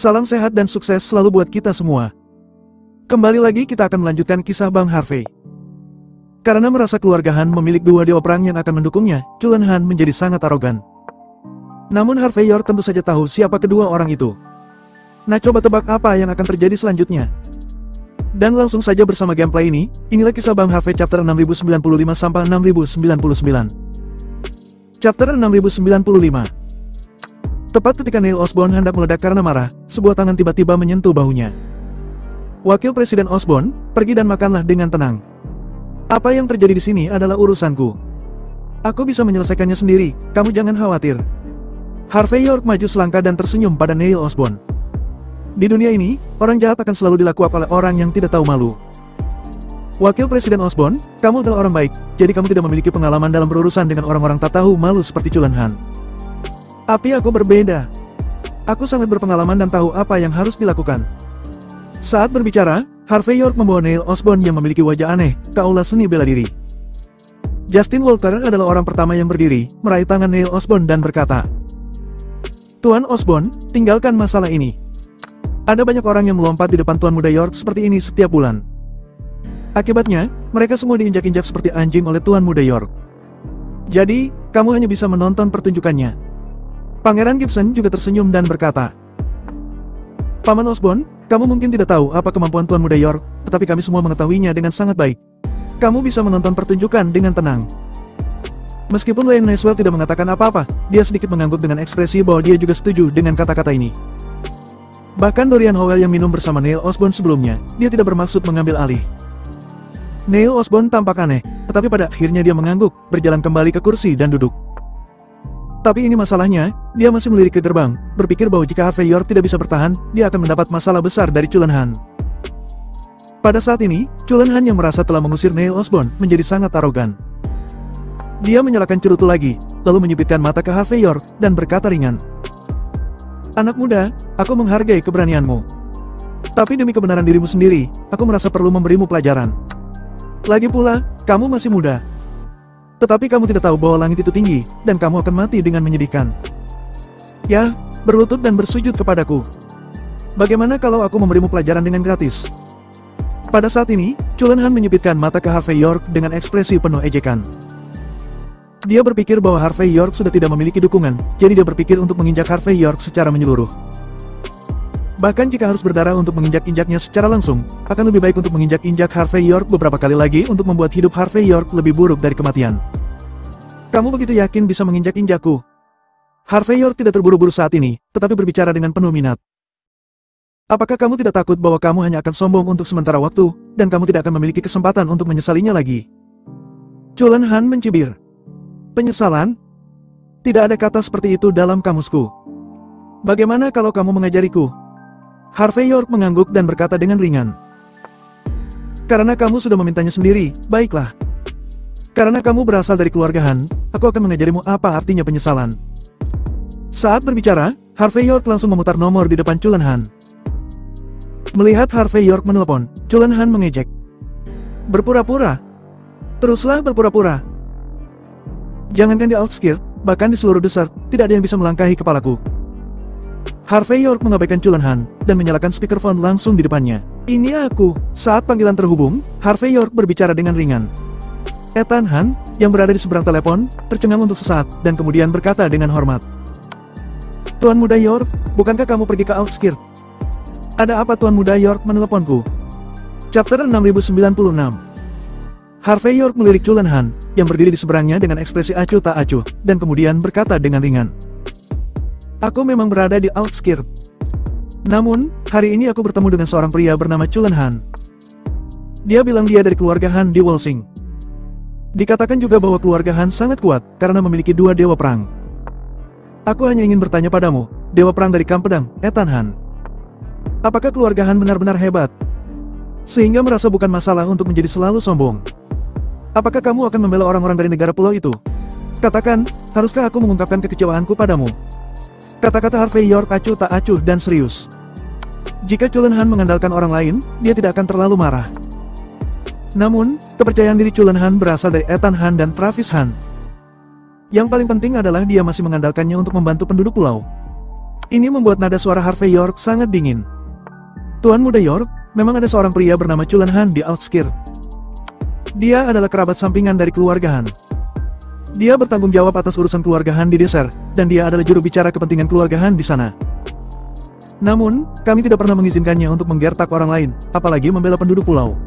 Salam sehat dan sukses selalu buat kita semua. Kembali lagi kita akan melanjutkan kisah Bang Harvey. Karena merasa keluarga Han memiliki dua dewa perang yang akan mendukungnya, Chulen Han menjadi sangat arogan. Namun Harvey York tentu saja tahu siapa kedua orang itu. Nah, coba tebak apa yang akan terjadi selanjutnya. Dan langsung saja bersama gameplay ini, inilah kisah Bang Harvey chapter 6095 sampai 6099. Chapter 6095. Tepat ketika Neil Osborn hendak meledak karena marah, sebuah tangan tiba-tiba menyentuh bahunya. Wakil Presiden Osborn, pergi dan makanlah dengan tenang. Apa yang terjadi di sini adalah urusanku. Aku bisa menyelesaikannya sendiri, kamu jangan khawatir. Harvey York maju selangkah dan tersenyum pada Neil Osborn. Di dunia ini, orang jahat akan selalu dilakukan oleh orang yang tidak tahu malu. Wakil Presiden Osborn, kamu adalah orang baik, jadi kamu tidak memiliki pengalaman dalam berurusan dengan orang-orang tak tahu malu seperti Chulen Han. Tapi aku berbeda. Aku sangat berpengalaman dan tahu apa yang harus dilakukan. Saat berbicara, Harvey York membawa Neil Osborn yang memiliki wajah aneh ke aula seni bela diri. Justin Walter adalah orang pertama yang berdiri, meraih tangan Neil Osborn dan berkata, "Tuan Osborn, tinggalkan masalah ini. Ada banyak orang yang melompat di depan Tuan Muda York seperti ini setiap bulan. Akibatnya, mereka semua diinjak-injak seperti anjing oleh Tuan Muda York. Jadi, kamu hanya bisa menonton pertunjukannya." Pangeran Gibson juga tersenyum dan berkata, "Paman Osborn, kamu mungkin tidak tahu apa kemampuan Tuan Muda York, tetapi kami semua mengetahuinya dengan sangat baik. Kamu bisa menonton pertunjukan dengan tenang." Meskipun Lane Neswell tidak mengatakan apa-apa, dia sedikit mengangguk dengan ekspresi bahwa dia juga setuju dengan kata-kata ini. Bahkan Dorian Howell yang minum bersama Neil Osborn sebelumnya, dia tidak bermaksud mengambil alih. Neil Osborn tampak aneh, tetapi pada akhirnya dia mengangguk, berjalan kembali ke kursi dan duduk. Tapi ini masalahnya, dia masih melirik ke gerbang, berpikir bahwa jika Harvey York tidak bisa bertahan, dia akan mendapat masalah besar dari Chulen Han. Pada saat ini, Chulen Han yang merasa telah mengusir Neil Osborn menjadi sangat arogan. Dia menyalakan cerutu lagi, lalu menyipitkan mata ke Harvey York dan berkata ringan, "Anak muda, aku menghargai keberanianmu. Tapi demi kebenaran dirimu sendiri, aku merasa perlu memberimu pelajaran. Lagi pula, kamu masih muda. Tetapi kamu tidak tahu bahwa langit itu tinggi, dan kamu akan mati dengan menyedihkan. Ya, berlutut dan bersujud kepadaku. Bagaimana kalau aku memberimu pelajaran dengan gratis?" Pada saat ini, Chulen Han menyipitkan mata ke Harvey York dengan ekspresi penuh ejekan. Dia berpikir bahwa Harvey York sudah tidak memiliki dukungan, jadi dia berpikir untuk menginjak Harvey York secara menyeluruh. Bahkan jika harus berdarah untuk menginjak-injaknya secara langsung, akan lebih baik untuk menginjak-injak Harvey York beberapa kali lagi untuk membuat hidup Harvey York lebih buruk dari kematian. "Kamu begitu yakin bisa menginjak-injakku?" Harvey York tidak terburu-buru saat ini, tetapi berbicara dengan penuh minat. "Apakah kamu tidak takut bahwa kamu hanya akan sombong untuk sementara waktu, dan kamu tidak akan memiliki kesempatan untuk menyesalinya lagi?" Chulen Han mencibir. "Penyesalan? Tidak ada kata seperti itu dalam kamusku. Bagaimana kalau kamu mengajariku?" Harvey York mengangguk dan berkata dengan ringan, "Karena kamu sudah memintanya sendiri, baiklah. Karena kamu berasal dari keluarga Han, aku akan mengajarimu apa artinya penyesalan." Saat berbicara, Harvey York langsung memutar nomor di depan Chulen Han. Melihat Harvey York menelepon, Chulen Han mengejek. "Berpura-pura? Teruslah berpura-pura. Jangankan di Outskirt, bahkan di seluruh desert, tidak ada yang bisa melangkahi kepalaku." Harvey York mengabaikan Chulen Han, dan menyalakan speakerphone langsung di depannya. "Ini aku." Saat panggilan terhubung, Harvey York berbicara dengan ringan. Ethan Han, yang berada di seberang telepon, tercengang untuk sesaat, dan kemudian berkata dengan hormat, "Tuan Muda York, bukankah kamu pergi ke Outskirt? Ada apa Tuan Muda York meneleponku?" Chapter 6096. Harvey York melirik Chulen Han, yang berdiri di seberangnya dengan ekspresi acuh tak acuh, dan kemudian berkata dengan ringan, "Aku memang berada di Outskirt. Namun, hari ini aku bertemu dengan seorang pria bernama Chulen Han. Dia bilang dia dari keluarga Han di Wolsing. Dikatakan juga bahwa keluarga Han sangat kuat, karena memiliki dua dewa perang. Aku hanya ingin bertanya padamu, dewa perang dari Kamp Pedang, Ethan Han. Apakah keluarga Han benar-benar hebat? Sehingga merasa bukan masalah untuk menjadi selalu sombong. Apakah kamu akan membela orang-orang dari negara pulau itu? Katakan, haruskah aku mengungkapkan kekecewaanku padamu?" Kata-kata Harvey York acuh tak acuh dan serius. Jika Chulen Han mengandalkan orang lain, dia tidak akan terlalu marah. Namun, kepercayaan diri Chulen Han berasal dari Ethan Han dan Travis Han. Yang paling penting adalah dia masih mengandalkannya untuk membantu penduduk pulau. Ini membuat nada suara Harvey York sangat dingin. Tuan Muda York, memang ada seorang pria bernama Chulen Han di Outskirt. Dia adalah kerabat sampingan dari keluarga Han. Dia bertanggung jawab atas urusan keluarga Han di Desert, dan dia adalah juru bicara kepentingan keluarga Han di sana. Namun, kami tidak pernah mengizinkannya untuk menggertak orang lain, apalagi membela penduduk pulau.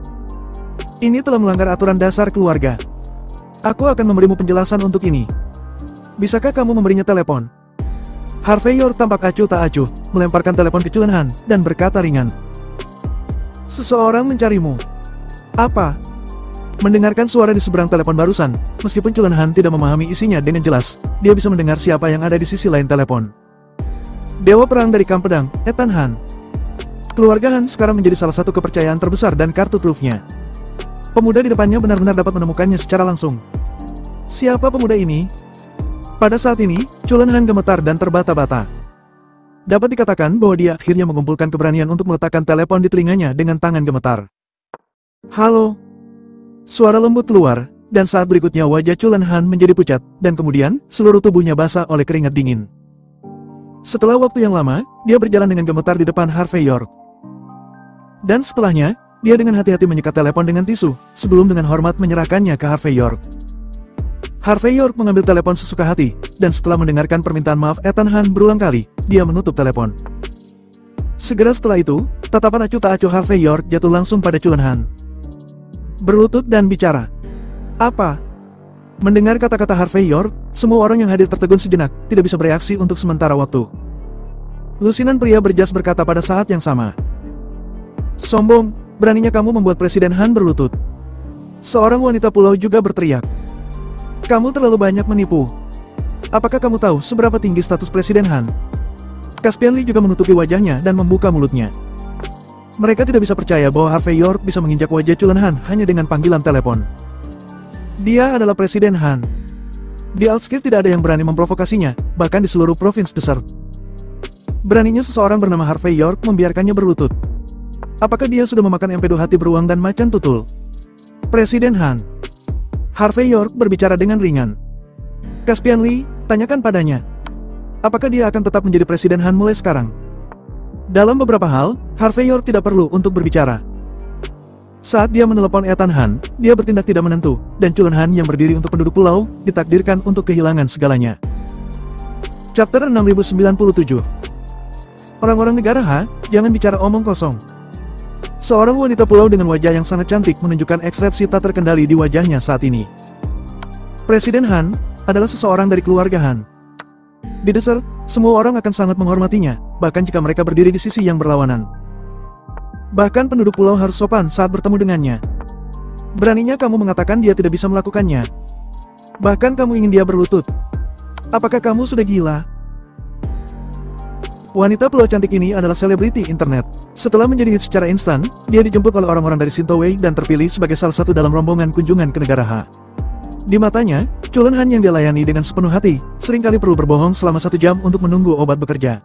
Ini telah melanggar aturan dasar keluarga. Aku akan memberimu penjelasan untuk ini. Bisakah kamu memberinya telepon? Harvey York tampak acuh tak acuh, melemparkan telepon ke Chulen Han, dan berkata ringan. Seseorang mencarimu. Apa? Mendengarkan suara di seberang telepon barusan, meskipun Chulen Han tidak memahami isinya dengan jelas, dia bisa mendengar siapa yang ada di sisi lain telepon. Dewa perang dari kamp pedang, Ethan Han. Keluarga Han sekarang menjadi salah satu kepercayaan terbesar dan kartu trufnya. Pemuda di depannya benar-benar dapat menemukannya secara langsung. Siapa pemuda ini? Pada saat ini, Chulen Han gemetar dan terbata-bata. Dapat dikatakan bahwa dia akhirnya mengumpulkan keberanian untuk meletakkan telepon di telinganya dengan tangan gemetar. Halo? Suara lembut keluar, dan saat berikutnya wajah Chulen Han menjadi pucat, dan kemudian, seluruh tubuhnya basah oleh keringat dingin. Setelah waktu yang lama, dia berjalan dengan gemetar di depan Harvey York. Dan setelahnya, dia dengan hati-hati menyekat telepon dengan tisu, sebelum dengan hormat menyerahkannya ke Harvey York. Harvey York mengambil telepon sesuka hati, dan setelah mendengarkan permintaan maaf Ethan Han berulang kali, dia menutup telepon. Segera setelah itu, tatapan acuh tak acuh Harvey York jatuh langsung pada Chulen Han. Berlutut dan bicara. Apa? Mendengar kata-kata Harvey York, semua orang yang hadir tertegun sejenak, tidak bisa bereaksi untuk sementara waktu. Lusinan pria berjas berkata pada saat yang sama. Sombong, beraninya kamu membuat Presiden Han berlutut. Seorang wanita pulau juga berteriak. Kamu terlalu banyak menipu. Apakah kamu tahu seberapa tinggi status Presiden Han? Caspian Lee juga menutupi wajahnya dan membuka mulutnya. Mereka tidak bisa percaya bahwa Harvey York bisa menginjak wajah Chulen Han hanya dengan panggilan telepon. Dia adalah Presiden Han. Di Outskirt tidak ada yang berani memprovokasinya, bahkan di seluruh provinsi Desert. Beraninya seseorang bernama Harvey York membiarkannya berlutut. Apakah dia sudah memakan empedu hati beruang dan macan tutul? Presiden Han. Harvey York berbicara dengan ringan. Caspian Lee, tanyakan padanya. Apakah dia akan tetap menjadi Presiden Han mulai sekarang? Dalam beberapa hal, Harvey York tidak perlu untuk berbicara. Saat dia menelepon Ethan Han, dia bertindak tidak menentu, dan Chulen Han yang berdiri untuk penduduk pulau, ditakdirkan untuk kehilangan segalanya. Chapter 6097. Orang-orang negara Ha, jangan bicara omong kosong. Seorang wanita pulau dengan wajah yang sangat cantik menunjukkan ekspresi tak terkendali di wajahnya saat ini. Presiden Han adalah seseorang dari keluarga Han. Di Desert, semua orang akan sangat menghormatinya, bahkan jika mereka berdiri di sisi yang berlawanan. Bahkan penduduk pulau harus sopan saat bertemu dengannya. Beraninya kamu mengatakan dia tidak bisa melakukannya. Bahkan kamu ingin dia berlutut. Apakah kamu sudah gila? Wanita pulau cantik ini adalah selebriti internet. Setelah menjadi hits secara instan, dia dijemput oleh orang-orang dari Sintowei dan terpilih sebagai salah satu dalam rombongan kunjungan ke negara Ha. Di matanya, Chulen Han yang dia layani dengan sepenuh hati, seringkali perlu berbohong selama 1 jam untuk menunggu obat bekerja.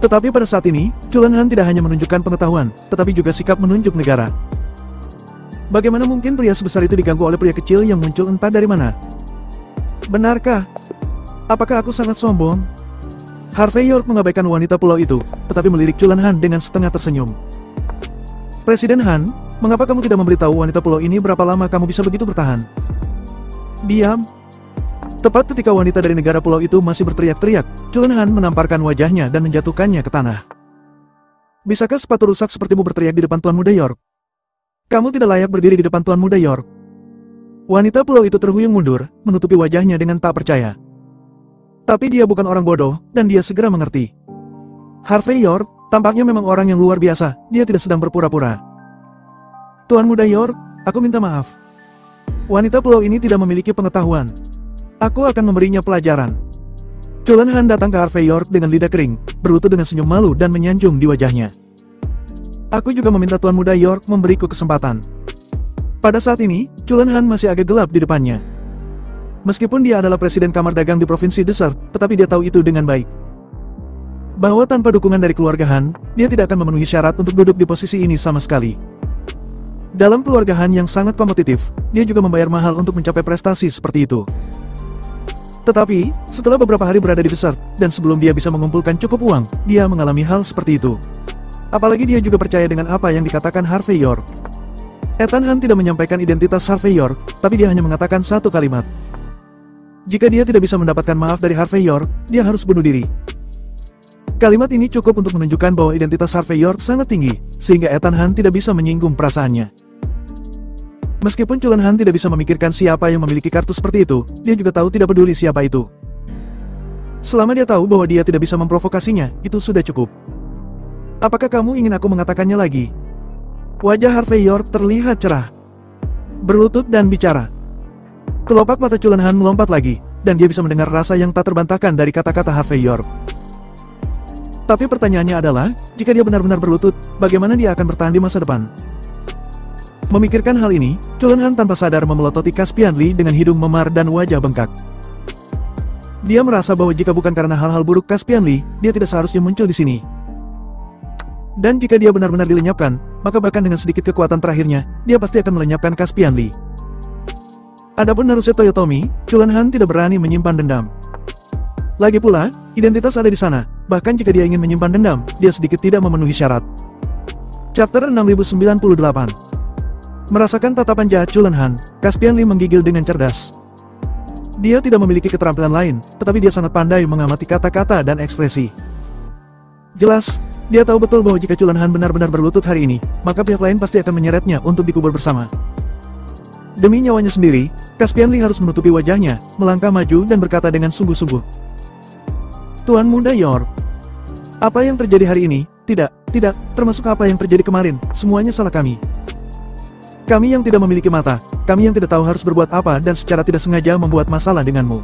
Tetapi pada saat ini, Chulen Han tidak hanya menunjukkan pengetahuan, tetapi juga sikap menunjuk negara. Bagaimana mungkin pria sebesar itu diganggu oleh pria kecil yang muncul entah dari mana? Benarkah? Apakah aku sangat sombong? Harvey York mengabaikan wanita pulau itu, tetapi melirik Chulen Han dengan setengah tersenyum. Presiden Han, mengapa kamu tidak memberitahu wanita pulau ini berapa lama kamu bisa begitu bertahan? Diam. Tepat ketika wanita dari negara pulau itu masih berteriak-teriak, Chulen Han menamparkan wajahnya dan menjatuhkannya ke tanah. Bisakah sepatu rusak sepertimu berteriak di depan Tuan Muda York? Kamu tidak layak berdiri di depan Tuan Muda York. Wanita pulau itu terhuyung mundur, menutupi wajahnya dengan tak percaya. Tapi dia bukan orang bodoh, dan dia segera mengerti. Harvey York, tampaknya memang orang yang luar biasa, dia tidak sedang berpura-pura. Tuan Muda York, aku minta maaf. Wanita pulau ini tidak memiliki pengetahuan. Aku akan memberinya pelajaran. Chulen Han datang ke Harvey York dengan lidah kering, berlutut dengan senyum malu dan menyanjung di wajahnya. Aku juga meminta Tuan Muda York memberiku kesempatan. Pada saat ini, Chulen Han masih agak gelap di depannya. Meskipun dia adalah presiden kamar dagang di provinsi Desert, tetapi dia tahu itu dengan baik. Bahwa tanpa dukungan dari keluarga Han, dia tidak akan memenuhi syarat untuk duduk di posisi ini sama sekali. Dalam keluarga Han yang sangat kompetitif, dia juga membayar mahal untuk mencapai prestasi seperti itu. Tetapi, setelah beberapa hari berada di Desert, dan sebelum dia bisa mengumpulkan cukup uang, dia mengalami hal seperti itu. Apalagi dia juga percaya dengan apa yang dikatakan Harvey York. Ethan Hunt tidak menyampaikan identitas Harvey York, tapi dia hanya mengatakan satu kalimat. Jika dia tidak bisa mendapatkan maaf dari Harvey York, dia harus bunuh diri. Kalimat ini cukup untuk menunjukkan bahwa identitas Harvey York sangat tinggi, sehingga Ethan Hunt tidak bisa menyinggung perasaannya. Meskipun Cullen Hunt tidak bisa memikirkan siapa yang memiliki kartu seperti itu, dia juga tahu tidak peduli siapa itu. Selama dia tahu bahwa dia tidak bisa memprovokasinya, itu sudah cukup. Apakah kamu ingin aku mengatakannya lagi? Wajah Harvey York terlihat cerah, berlutut dan bicara. Kelopak mata Cullen Hunt melompat lagi, dan dia bisa mendengar rasa yang tak terbantahkan dari kata-kata Harvey York. Tapi pertanyaannya adalah, jika dia benar-benar berlutut, bagaimana dia akan bertahan di masa depan? Memikirkan hal ini, Cullen Hunt tanpa sadar memelototi Caspian Lee dengan hidung memar dan wajah bengkak. Dia merasa bahwa jika bukan karena hal-hal buruk Caspian Lee, dia tidak seharusnya muncul di sini. Dan jika dia benar-benar dilenyapkan, maka bahkan dengan sedikit kekuatan terakhirnya, dia pasti akan melenyapkan Caspian Lee. Adapun Naruse Toyotomi, Cullen Hunt tidak berani menyimpan dendam. Lagi pula, identitas ada di sana, bahkan jika dia ingin menyimpan dendam, dia sedikit tidak memenuhi syarat. Chapter 6098. Merasakan tatapan jahat Cullen Hunt, Caspian Lee menggigil dengan cerdas. Dia tidak memiliki keterampilan lain, tetapi dia sangat pandai mengamati kata-kata dan ekspresi. Jelas, dia tahu betul bahwa jika Cullen Hunt benar-benar berlutut hari ini, maka pihak lain pasti akan menyeretnya untuk dikubur bersama. Demi nyawanya sendiri, Caspian Lee harus menutupi wajahnya, melangkah maju dan berkata dengan sungguh-sungguh. Tuan Muda York, apa yang terjadi hari ini? Tidak, termasuk apa yang terjadi kemarin, semuanya salah kami. Kami yang tidak memiliki mata, kami yang tidak tahu harus berbuat apa dan secara tidak sengaja membuat masalah denganmu.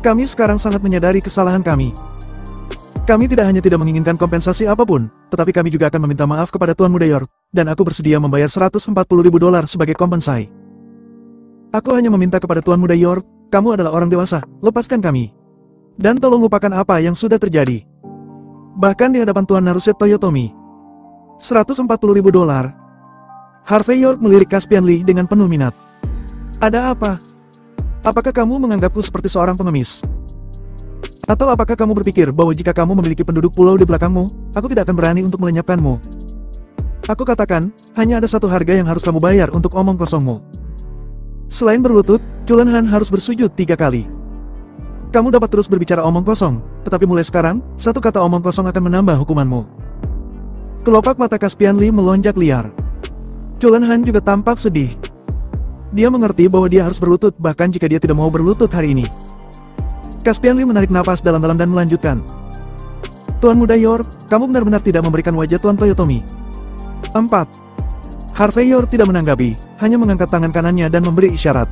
Kami sekarang sangat menyadari kesalahan kami. Kami tidak hanya tidak menginginkan kompensasi apapun, tetapi kami juga akan meminta maaf kepada Tuan Muda York, dan aku bersedia membayar $140.000 sebagai kompensasi. Aku hanya meminta kepada Tuan Muda York, kamu adalah orang dewasa, lepaskan kami. Dan tolong lupakan apa yang sudah terjadi. Bahkan di hadapan Tuan Naruse Toyotomi. $140.000. Harvey York melirik Caspian Lee dengan penuh minat. Ada apa? Apakah kamu menganggapku seperti seorang pengemis? Atau apakah kamu berpikir bahwa jika kamu memiliki penduduk pulau di belakangmu, aku tidak akan berani untuk melenyapkanmu? Aku katakan, hanya ada satu harga yang harus kamu bayar untuk omong kosongmu. Selain berlutut, Cullen Hunt harus bersujud 3 kali. Kamu dapat terus berbicara omong kosong, tetapi mulai sekarang, satu kata omong kosong akan menambah hukumanmu. Kelopak mata Caspian Lee melonjak liar. Cullen Hunt juga tampak sedih. Dia mengerti bahwa dia harus berlutut bahkan jika dia tidak mau berlutut hari ini. Caspian Lee menarik napas dalam-dalam dan melanjutkan. Tuan Muda York, kamu benar-benar tidak memberikan wajah Tuan Toyotomi. 4. Harvey York tidak menanggapi, hanya mengangkat tangan kanannya dan memberi isyarat.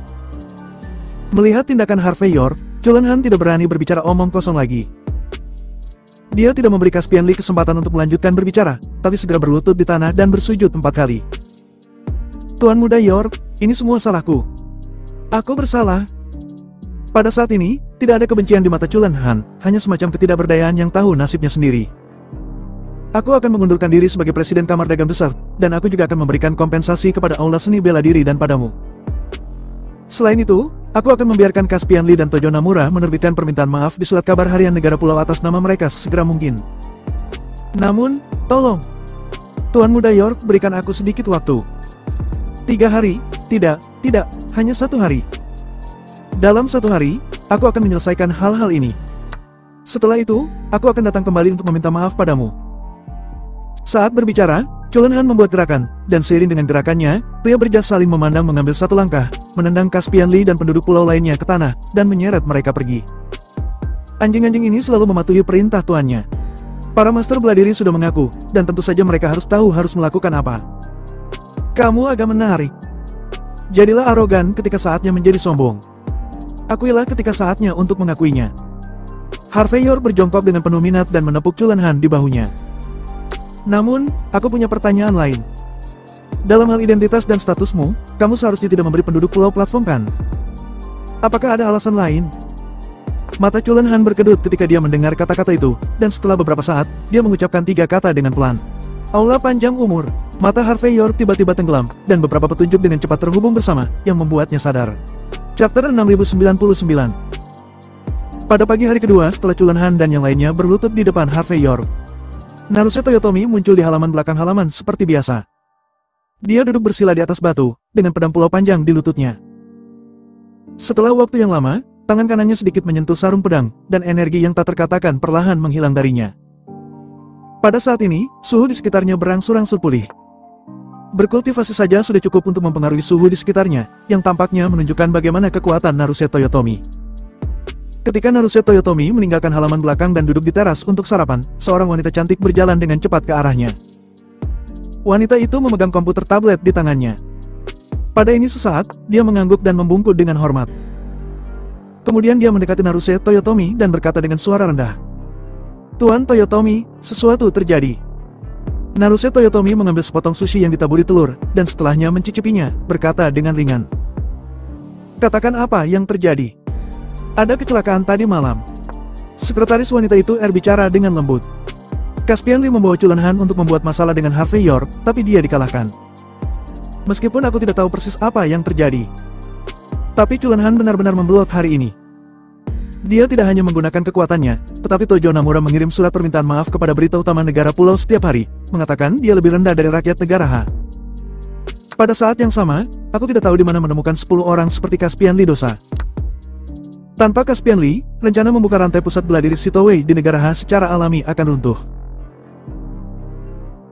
Melihat tindakan Harvey York, Cullen Hunt tidak berani berbicara omong kosong lagi. Dia tidak memberi Caspian Lee kesempatan untuk melanjutkan berbicara, tapi segera berlutut di tanah dan bersujud 4 kali. Tuan Muda York, ini semua salahku. Aku bersalah. Pada saat ini, tidak ada kebencian di mata Cullen Hunt, hanya semacam ketidakberdayaan yang tahu nasibnya sendiri. Aku akan mengundurkan diri sebagai Presiden Kamar Dagang Besar, dan aku juga akan memberikan kompensasi kepada Aula Seni Bela Diri dan padamu. Selain itu, aku akan membiarkan Caspian Lee dan Tojo Namura menerbitkan permintaan maaf di surat kabar harian negara pulau atas nama mereka sesegera mungkin. Namun, tolong. Tuan Muda York, berikan aku sedikit waktu. 3 hari, tidak, hanya 1 hari. Dalam 1 hari, aku akan menyelesaikan hal-hal ini. Setelah itu, aku akan datang kembali untuk meminta maaf padamu. Saat berbicara, Cullen Hunt membuat gerakan, dan seiring dengan gerakannya, pria berjas saling memandang mengambil 1 langkah, menendang Caspian Lee dan penduduk pulau lainnya ke tanah, dan menyeret mereka pergi. Anjing-anjing ini selalu mematuhi perintah tuannya. Para master bela diri sudah mengaku, dan tentu saja mereka harus tahu harus melakukan apa. Kamu agak menarik. Jadilah arogan ketika saatnya menjadi sombong. Akuilah ketika saatnya untuk mengakuinya. Harvey York berjongkok dengan penuh minat dan menepuk Cullen Hunt di bahunya. Namun, aku punya pertanyaan lain. Dalam hal identitas dan statusmu, kamu seharusnya tidak memberi penduduk pulau platform kan? Apakah ada alasan lain? Mata Cullen Hunt berkedut ketika dia mendengar kata-kata itu, dan setelah beberapa saat, dia mengucapkan 3 kata dengan pelan. Aula panjang umur. Mata Harvey York tiba-tiba tenggelam, dan beberapa petunjuk dengan cepat terhubung bersama, yang membuatnya sadar. Chapter 6099. Pada pagi hari kedua setelah Chulan Han dan yang lainnya berlutut di depan Harvey York, Naruse Toyotomi muncul di halaman belakang halaman seperti biasa. Dia duduk bersila di atas batu, dengan pedang pulau panjang di lututnya. Setelah waktu yang lama, tangan kanannya sedikit menyentuh sarung pedang, dan energi yang tak terkatakan perlahan menghilang darinya. Pada saat ini, suhu di sekitarnya berangsur-angsur pulih. Berkultivasi saja sudah cukup untuk mempengaruhi suhu di sekitarnya, yang tampaknya menunjukkan bagaimana kekuatan Naruse Toyotomi. Ketika Naruse Toyotomi meninggalkan halaman belakang dan duduk di teras untuk sarapan, seorang wanita cantik berjalan dengan cepat ke arahnya. Wanita itu memegang komputer tablet di tangannya. Pada ini sesaat, dia mengangguk dan membungkuk dengan hormat. Kemudian dia mendekati Naruse Toyotomi dan berkata dengan suara rendah, "Tuan Toyotomi, sesuatu terjadi." Naruse Toyotomi mengambil sepotong sushi yang ditaburi telur, dan setelahnya mencicipinya, berkata dengan ringan, "Katakan apa yang terjadi?" "Ada kecelakaan tadi malam." Sekretaris wanita itu bicara dengan lembut. Caspian Lee membawa Chulan Han untuk membuat masalah dengan Harvey York, tapi dia dikalahkan. Meskipun aku tidak tahu persis apa yang terjadi, tapi Chulan Han benar-benar membelot hari ini. Dia tidak hanya menggunakan kekuatannya, tetapi Tojo Namura mengirim surat permintaan maaf kepada berita utama negara pulau setiap hari, mengatakan dia lebih rendah dari rakyat negara H. Pada saat yang sama, aku tidak tahu di mana menemukan 10 orang seperti Caspian Lee dosa. Tanpa Caspian Lee, rencana membuka rantai pusat bela diri Sitowei di negara H secara alami akan runtuh.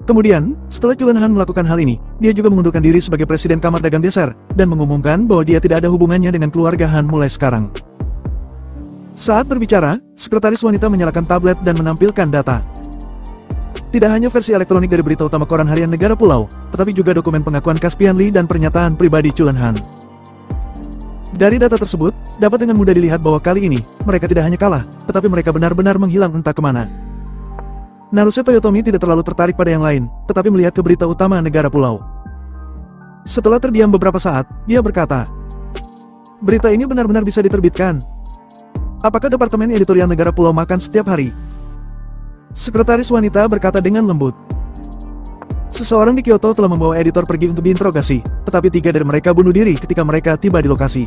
Kemudian, setelah Chulan Han melakukan hal ini, dia juga mengundurkan diri sebagai Presiden Kamar Dagang Dessert, dan mengumumkan bahwa dia tidak ada hubungannya dengan keluarga Han mulai sekarang. Saat berbicara, sekretaris wanita menyalakan tablet dan menampilkan data. Tidak hanya versi elektronik dari berita utama koran harian negara pulau, tetapi juga dokumen pengakuan Caspian Lee dan pernyataan pribadi Chulan Han. Dari data tersebut, dapat dengan mudah dilihat bahwa kali ini, mereka tidak hanya kalah, tetapi mereka benar-benar menghilang entah kemana. Naruse Toyotomi tidak terlalu tertarik pada yang lain, tetapi melihat ke berita utama negara pulau. Setelah terdiam beberapa saat, dia berkata, "Berita ini benar-benar bisa diterbitkan. Apakah Departemen Editorial Negara Pulau makan setiap hari?" Sekretaris wanita berkata dengan lembut. Seseorang di Kyoto telah membawa editor pergi untuk diinterogasi, tetapi 3 dari mereka bunuh diri ketika mereka tiba di lokasi.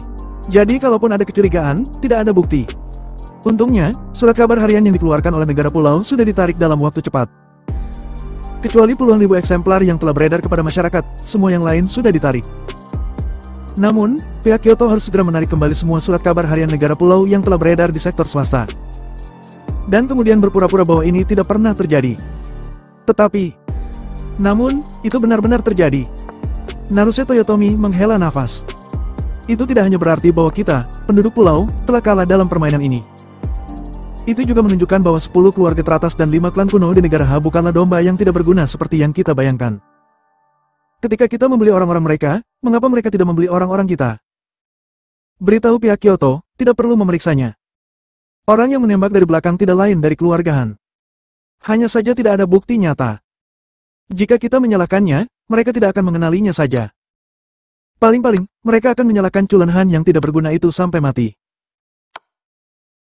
Jadi kalaupun ada kecurigaan, tidak ada bukti. Untungnya, surat kabar harian yang dikeluarkan oleh negara pulau sudah ditarik dalam waktu cepat. Kecuali puluhan ribu eksemplar yang telah beredar kepada masyarakat, semua yang lain sudah ditarik. Namun, pihak Kyoto harus segera menarik kembali semua surat kabar harian negara pulau yang telah beredar di sektor swasta. Dan kemudian berpura-pura bahwa ini tidak pernah terjadi. Namun, itu benar-benar terjadi. Naruse Toyotomi menghela nafas. Itu tidak hanya berarti bahwa kita, penduduk pulau, telah kalah dalam permainan ini. Itu juga menunjukkan bahwa 10 keluarga teratas dan 5 klan kuno di negara H bukanlah domba yang tidak berguna seperti yang kita bayangkan. Ketika kita membeli orang-orang mereka, mengapa mereka tidak membeli orang-orang kita? Beritahu pihak Kyoto, tidak perlu memeriksanya. Orang yang menembak dari belakang tidak lain dari keluarga Han. Hanya saja tidak ada bukti nyata. Jika kita menyalahkannya, mereka tidak akan mengenalinya saja. Paling-paling, mereka akan menyalahkan Chulan Han yang tidak berguna itu sampai mati.